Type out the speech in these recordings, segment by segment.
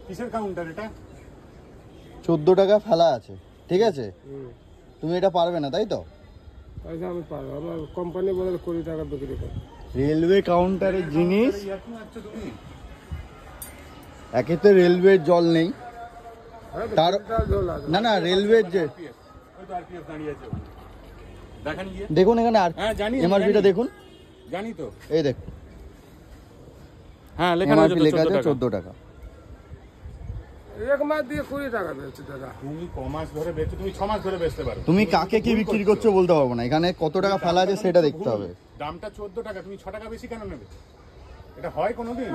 কিসের কাউন্টার এটা? 14 টাকা ফেলা আছে, ঠিক আছে? তুমি এটা পারবে না, তাই তো? আমি পারবো, আমার কোম্পানি বলে 20 টাকা বিক্রি করে। রেলওয়ে কাউন্টারের জিনিস, একে তো রেলওয়ের জল নেই, তার না না রেলওয়ের যে দেখুন এখানে আর এমআরপিটা দেখুন। জানি তো, এই দেখুন, হ্যাঁ লেখা আছে 14 টাকা। এক মাস দিয়ে 20 টাকা বেচছে দাদা। তুমি ক মাস ধরে বেচছো? তুমি 6 মাস ধরে বেচতে পারো। তুমি কাকে কি বিক্রি করছো বলতে পারবো না, এখানে কত টাকা ফেলা আছে সেটা দেখতে হবে। দামটা 14 টাকা, তুমি 6 টাকা বেশি কেন নেবে? এটা হয় কোনোদিন?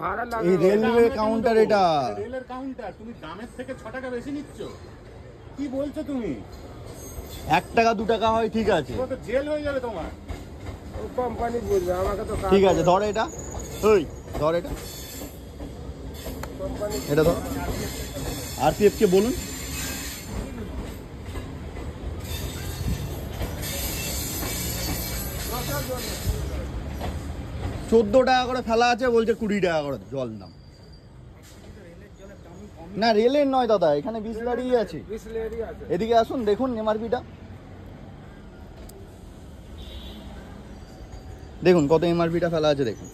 ভাড়া লাগে। এই রেলওয়ে কাউন্টার, এটা রেলের কাউন্টার, তুমি দামের থেকে 6 টাকা বেশি নিচ্ছ, কি বলছো তুমি? 1 টাকা 2 টাকা হয়, ঠিক আছে, তো জেল হয়ে যাবে তোমার। কোম্পানি বুঝবে, আমাকে তো ঠিক আছে। ধর এটা, ওই ধর এটা, এটা ধর। আরপিএফ কে বলুন। $14 টাকা করে ফেলা আছে, বলছে 20 টাকা করে জল দাম। না রেলের নয় দাদা, এখানে বিসলারি আছে। এদিকে আসুন, দেখুন এমআরপিটা দেখুন, কত এমআরপিটা ফেলা আছে দেখুন।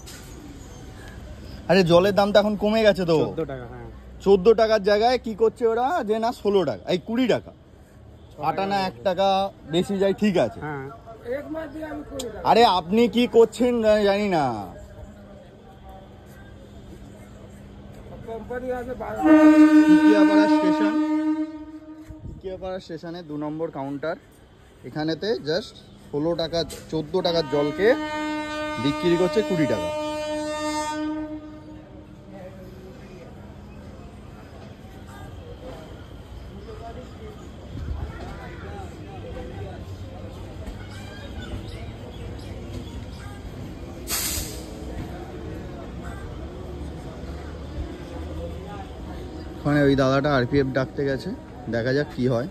আরে জলের দামটা এখন কমে গেছে তো। 14 টাকা, হ্যাঁ 14 টাকার জায়গায় কি করছে ওরা, যে না 16 টাকা, এই 20 টাকা, আটা না 1 টাকা বেশি যায়, ঠিক আছে। হ্যাঁ, এক মাস দিয়ে আমি 20 টাকা। আরে আপনি কি করছেন জানি না। কোম্পানি আছে ইকিয়াপাড়া স্টেশন, ইকিয়াপাড়া স্টেশনে 2 নম্বর কাউন্টার। এখানেতে জাস্ট 16 টাকা 14 টাকার জলকে বিক্রি করছে 20 টাকা। ওখানে ওই দাদাটা আরপিএফ ডাকতে গেছে, দেখা যাক কি হয়।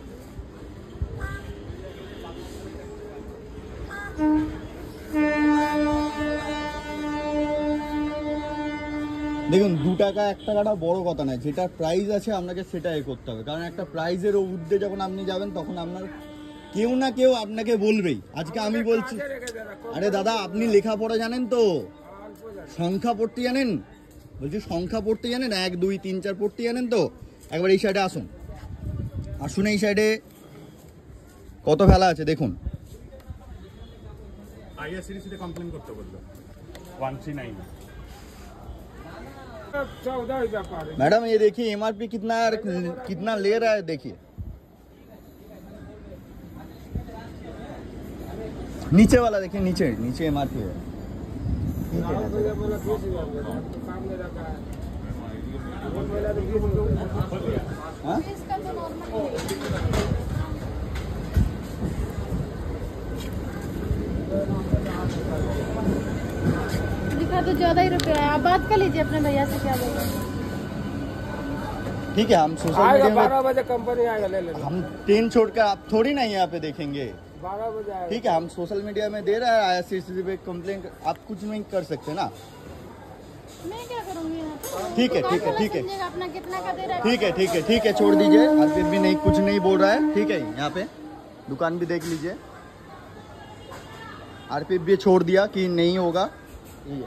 দেখুন 2 টাকা 1 টাকাটা বড় কথা নয়, যেটা প্রাইস আছে আপনাকে সেটা এ করতে হবে, কারণ একটা প্রাইজের ঊর্ধ্বে যখন আপনি যাবেন তখন আপনার কেউ না কেউ আপনাকে বলবেই। আজকে আমি বলছি, আরে দাদা আপনি লেখাপড়া জানেন তো, সংখ্যা পড়তে জানেন? বলছি সংখ্যা পড়তে জানেন? 1 2 3 4 পড়তে জানেন তো? একবার এই সাইডে আসুন, আসুন এই সাইডে কত ফেলা আছে দেখুন। আইআরসিটিসিতে কমপ্লেন করতে বললো 139। मैडम ये देखिए एमआरपी कितना ले रहा है, देखिए नीचे वाला, देखिए नीचे नीचे एमआरपी है। हाँ? लिखा तो 14 रुपया है, आप बात कर लीजिए अपने भैया से, क्या बोल रहे हैं। ठीक है, हम सोशल मीडिया में 12 बजे कंपनी आएगा, ले लेना। हम ट्रेन छोड़कर आप थोड़ी ना यहाँ पे देखेंगे। 12 बजे आएगा। ठीक है, हम सोशल मीडिया में दे रहा है, आईआरसीटीसी पे कंप्लेन, आप कुछ नहीं कर सकते ना। मैं क्या करूँगी यहाँ पे? ठीक है, ठीक है, ठीक है, समझेगा अपना कितना का दे रहा है। ठीक है, ठीक है, ठीक है, छोड़ दीजिए। और फिर भी नहीं, कुछ नहीं बोल रहा है, ठीक है। यहाँ पे दुकान भी देख लीजिए, आरपीएफ भी छोड़ दिया कि नहीं होगा, ये